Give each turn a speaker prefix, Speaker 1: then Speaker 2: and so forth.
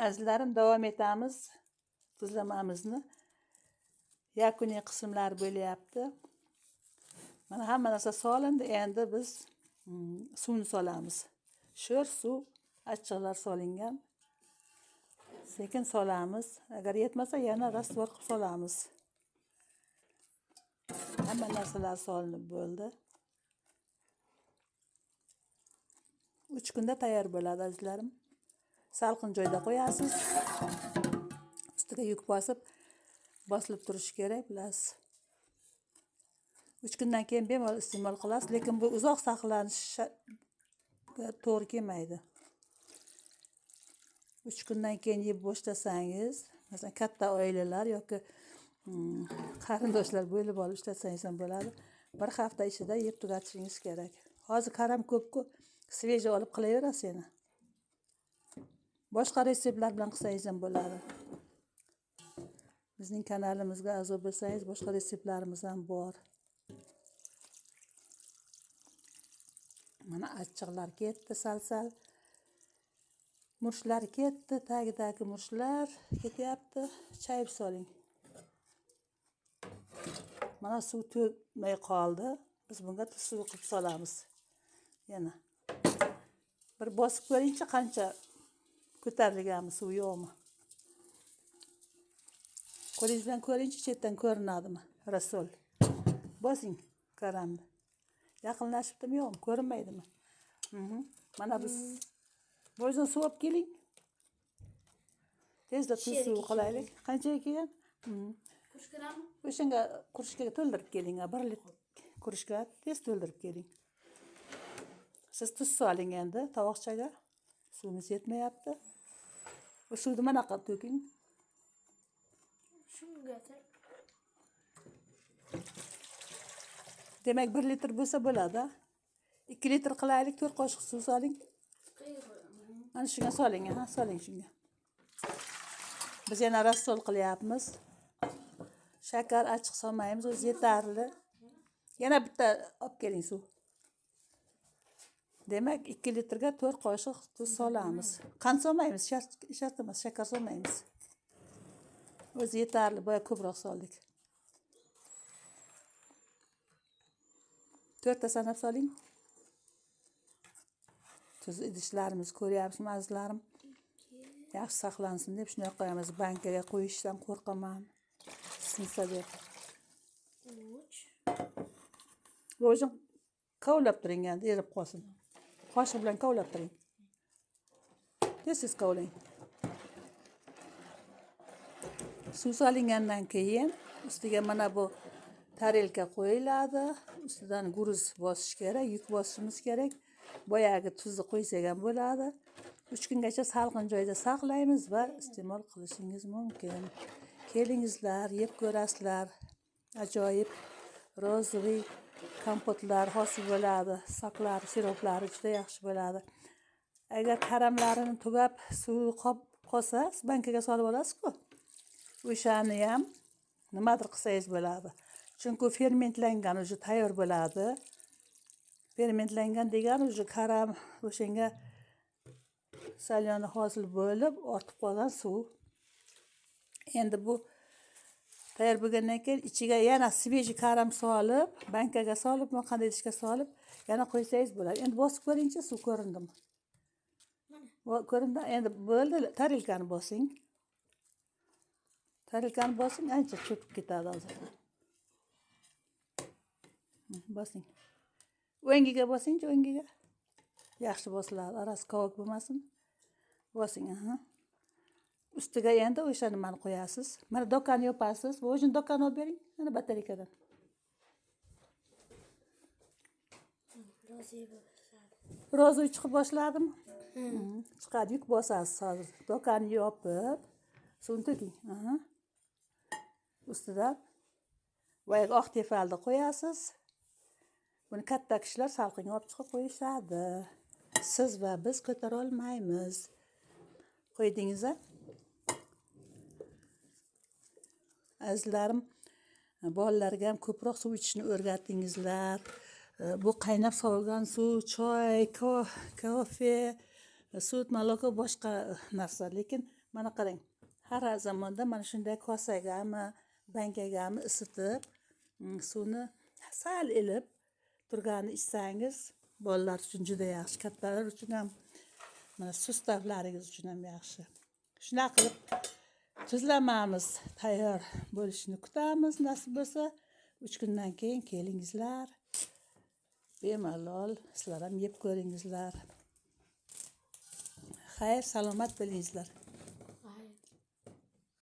Speaker 1: Azizlarim, davom etamiz tuzlamamizni. Yakuniy qismlar bo'lyapti. Mana hamma narsa solindi, endi biz suvni solamiz. Sho'r suv, achchiqlar solingan. Sekin solamiz. Agar yetmasa yana rastvor qilib solamiz. Hamma narsalar solinib bo'ldi. 3 kunda tayyor bo'ladi azizlarim. Salqin joyda qo'yasiz. Ustiga yuk bosilib turishi kerak, bilasiz. 3 kundan keyin bemalol iste'mol qilasiz, lekin bu uzoq saqlanish to'g'ri kelmaydi. 3 kundan keyin yeb boshlasangiz, masalan katta oilalar yoki qarindoshlar bo'lib olib ishlatsangiz ham bo'ladi. 1 hafta ichida yeb tugatishingiz kerak. Hozir karam ko'p-ku, sveji olib qilaverasiz yana. Boshqa retseptlar bilan qilsangiz ham bo'ladi. Bizning kanalimizga a'zo bo'lsangiz, boshqa retseptlarimiz ham bor. Mana achchiqlar ketdi, sal-sal. Murchlar ketdi, tagidagi murchlar ketyapti. Chayib soling. Mana suv to'kmay qoldi. Biz bunga tuz suvi qilib solamiz. Yana. Bir bosib ko'ringchi, qancha ko'tarilganmi, suv yo'qmi? Qo'lingiz bilan ko'ringchi, chetdan ko'rinadimi? Rasol. Bosing karamni. Yaqinlashibdimi yo'qmi? Ko'rinmaydimi? Mana biz bo'yzon suv olib keling. Tezda tuz suvi qilaylik. Qanchaga kelgan?
Speaker 2: Kurishkami?
Speaker 1: O'shanga kurishkaga to'ldirib keling. 1 litr kurishka tez to'ldirib keling. Siz tuz soling endi tovoqchaga. Suvimiz yetmayapti. Bu suvni mana yoqqa to'king.
Speaker 2: Shunga.
Speaker 1: Demak 1 litr bo'lsa bo'ladi. 2 litr qilaylik, 4 qoshiq suv soling. Mana shunga soling, soling shunga. Biz yana rassol qilyapmiz. Shakar achchiq solmaymiz, o'zi yetarli. Yana bitta olib keling suv. Demak 2 litrga 4 qoshiq tuz solamiz. Qand solmaymiz, shart emas, shakar solmaymiz. O'zi yetarli, boya ko'proq soldik. 4 ta sanab soling. Tuz idishlarimiz ko'ryapsizmi azizlarim? Yaxshi saqlansin deb shuni qo'yamiz. Bankaga qo'yishdan qo'rqaman. Sinsa deb. 3. O'zing kavlab turing endi, erib qolsin. Qoshiq bilan kavlab turing. Tez kavlang. Suv solingandan keyin ustiga mana bu tarelka qo'yiladi. Ustidan guruz bosish kerak, yuk bosishimiz kerak. Boyagi tuzni qo'ysak ham bo'ladi. 3 kungacha salqin joyda saqlaymiz va iste'mol qilishingiz mumkin. Kelingizlar, yeb ko'rasizlar. Ajoyib rozvoy kompotlar hosil bo'ladi. Soqlar, siroplari juda yaxshi bo'ladi. Agar karamlarini tugab suvi qolsa, bankaga solib olasiz-ku. O'shani ham nimadir qilsangiz bo'ladi. Chunki fermentlangan o'zi tayyor bo'ladi. Fermentlangan degani o'zi karam o'shanga salyoni hosil bo'lib, ortib qolgan suv. Endi bu tayyor bo'lgandan keyin ichiga yana sveji karam solib, bankaga solib, qanday idishga solib, yana qo'ysangiz bo'ladi. Endi bosib ko'ringchi, suv ko'rindimi? Ko'rindi. Endi bo'ldi, tarelkani bosing. Tarelkani bosing, ancha cho'kib ketadi hozir. Bosing. O'ngiga bosingchi, o'ngiga. Yaxshi bosiladi, arasi qovoq bo'lmasin. Bosing, Ustiga endi o'sha nimani qo'yasiz. Mana do'konni yopasiz. O'shin do'konni olib bering, mana batareykadan. Rozi chiqib boshladimi? Chiqadi, yuk bosasiz hozir. Do'konni yopib, suvni to'king. Ustidan boyagi oq tefalni qo'yasiz. Buni katta kishilar salqinga olib chiqib qo'yishadi. Siz va biz ko'tara olmaymiz. Qo'ydingiz-a? Azizlarim, bolalarga ham ko'proq suv ichishni o'rgatingizlar. Bu qaynab sovigan suv, choy, kafe Sut malaka boshqa narsa, lekin mana qarang, har zamonda mana shunday kosagami, bankagami isitib, suvni sal ilib turganini ichsangiz, bolalar uchun juda yaxshi, kattalar uchun ham, mana sustavlaringiz uchun ham yaxshi. Shunaqa qilib tuzlamamiz tayyor bo'lishini kutamiz, nasib bo'lsa 3 kundan keyin kelingizlar. Bemalol sizlar ham yeb ko'ringizlar. Xayr, salomat bo'lingizlar.